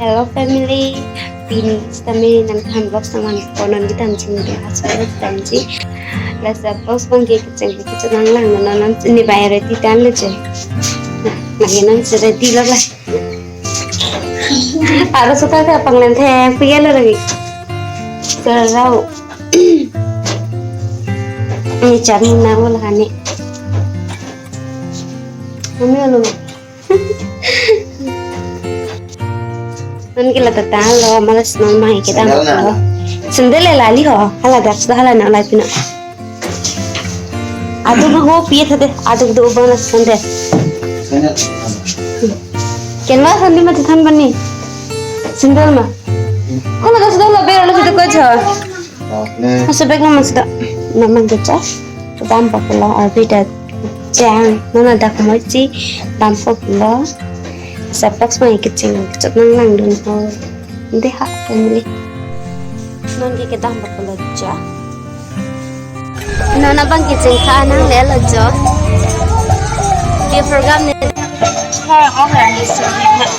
Hello family, pin kami nang vlog sama konon kita ncing dia hasil tanji. Lasa post bang kita nang nang ini bayar titan leje. Lagi nang sudah dilog lah. Ada suka ke panggilan teh piala lagi. Serau. Ini cari nang lah ni. Kami lalu. Nanti kita tahu malas mama kita mau. Sendal lali ho, hala dah sudah hala nak lagi nak. Aduh mah piye tadi, aduh dua banas sendal. Kenapa sendal mah tuhan bani? Sendal mah. Hala dah sudah lah bayar lu sudah kerja. Masuk baik nama sudah, nama kerja. Dampak pula arbiter. Jangan, mana dah kemudian dampak pula. Sapak semua kecil, nang dun ho. Hindi ha, family. Non kita hambak pelajar. Nona bang kecil ka nang lelajar. Dia program ni. Orang ni semua.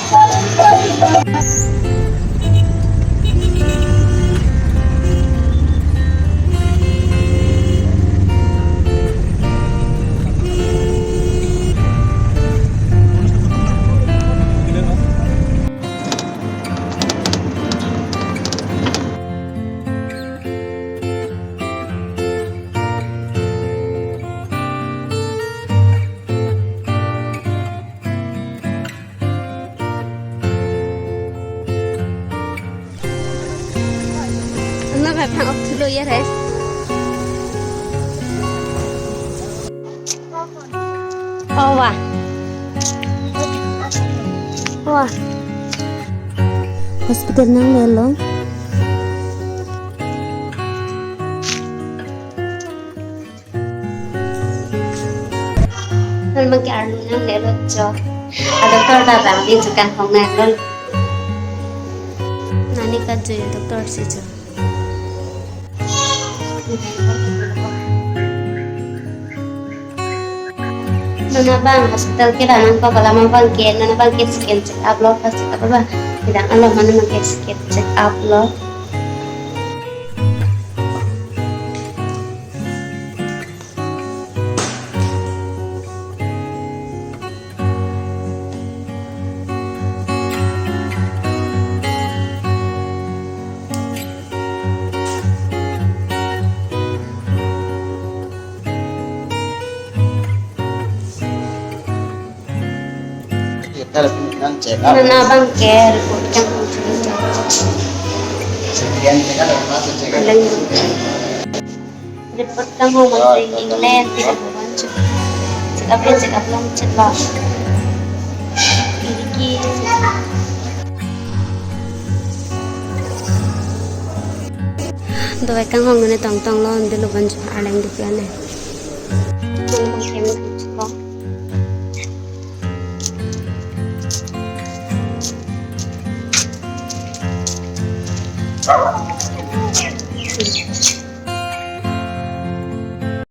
Phải phang ốc thứ lôi thế. À. Hospital nang lelo. Nên bang cái nang lelo cho. Doktor dah bang di sekan hong nang lel. Nani kerja doktor sih jo. Nona bang hospital kita nang pa kalau bang kian nona bang kian scan check up lo pasti apa bah tidak Allah mana bang scan check up lo. Nona bang care yang report kang mau menteri England tidak berlanjut. Cakap long celah. Iki. Doa kang hong ni tong lo ndelo banjut alang di pian.